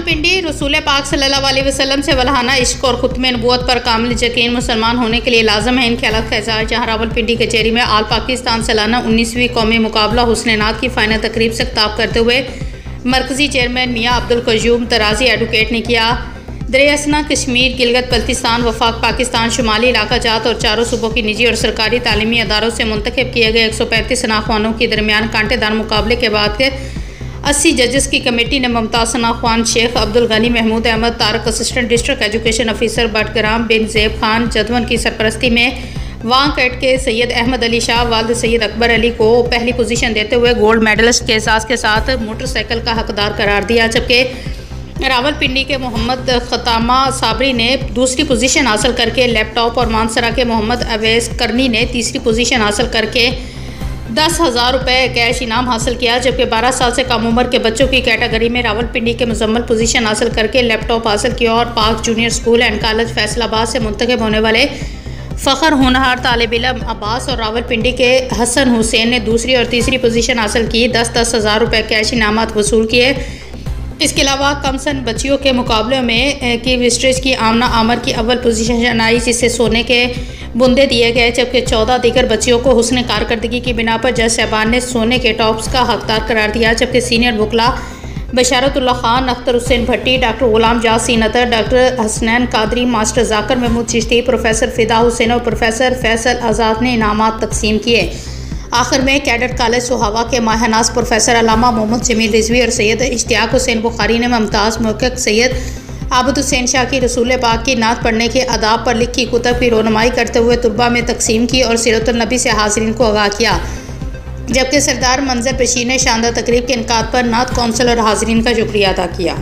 रावलपिंडी रसूल पाक सल्लल्लाहु अलैहि वसल्लम से वल्हाना इश्क और खुत्म नबूवत पर कामिल यकीन मुसलमान होने के लिए लाजम है। इन ख्यालात का इज़हार जहाँ रावलपिंडी कचहरी में आल पाकिस्तान सालाना 19वीं कौमी मुकाबला हुस्न नात की फ़ाइनल तकरीब से खिताब करते हुए मरकज़ी चेयरमैन मियाँ अब्दुल क़य्यूम तराज़ी एडवोकेट ने किया। दरियासना कश्मीर, गिलगित बल्तिस्तान, वफाक पाकिस्तान, शुमाली इलाका जात और चारों सूबों की निजी और सरकारी तालीमी अदारों से मुंतखब किए गए 135 शनाख्वानों के दरमियान कांटेदार मुकाबले के बाद 80 जजेस की कमेटी ने मुमताज़ शनाख्वान Sheikh Abdul Ghani, Mahmood Ahmad Tariq, assistant district education officer Battagram bin Zeb Khan Jadoon की सरपरस्ती में वांगकेट के सैयद अहमद अली शाह वालिद सैयद अकबर अली को पहली पोजीशन देते हुए गोल्ड मेडलिस्ट के एजाज़ के साथ मोटरसाइकिल का हकदार करार दिया, जबकि रावलपिंडी के मोहम्मद खतामा साबरी ने दूसरी पोजीशन हासिल करके लैपटॉप और मानसरा के मोहम्मद अवैस करनी ने तीसरी पोजीशन हासिल करके 10,000 रुपये कैश इनाम हासिल किया, जबकि 12 साल से कम उम्र के बच्चों की कैटेगरी में रावलपिंडी के मुजम्मल पोजीशन हासिल करके लैपटॉप हासिल किया और पाक junior school and college Faisalabad से मुंतखब होने वाले फ़ख्र होनहार तालिब इल्म अब्बास और रावलपिंडी के हसन हुसैन ने दूसरी और तीसरी पोजीशन हासिल की। 10-10 हज़ार रुपये कैश इनामात वसूल किए। इसके अलावा कमसन बच्चियों के मुकाबले में की विस्ट्रेज की आमना आमर की अव्वल पोजीशन आई, जिससे सोने के बुंदे दिए गए, जबकि 14 दीगर बच्चियों को हुस्न कारकर्दगी की बिना पर जज साहबान ने सोने के टॉप्स का हकदार करार दिया, जबकि सीनियर वकला बशारतुल्ला खान, अख्तर हुसैन भट्टी, डॉक्टर गुलाम जासीन अतर, डॉक्टर हसनैन कादरी, मास्टर जाकर महमूद चिश्ती, प्रोफेसर फ़िदा हुसैन और प्रोफेसर फैसल आज़ाद ने इनामात तकसीम किए। आखिर में कैडेट कॉलेज सोहावा के माहनाज प्रोफेसर अलामा मोहम्मद जमील रिजवी और सैयद इश्तियाक हुसैन बुखारी ने मुमताज़ मुहक्किक सैयद आबद हुसैन शाह की रसूल पाक की नात पढ़ने के आदाब पर लिखी कुतब की रोनुमाई करते हुए तुलबा में तकसीम की और सीरतुन नबी से हाज़रीन को आगाह किया, जबकि सरदार मंजर बशीर ने शानदार तकरीब के इनकाद पर नात कौंसिल और हाज़रीन का शुक्रिया अदा किया।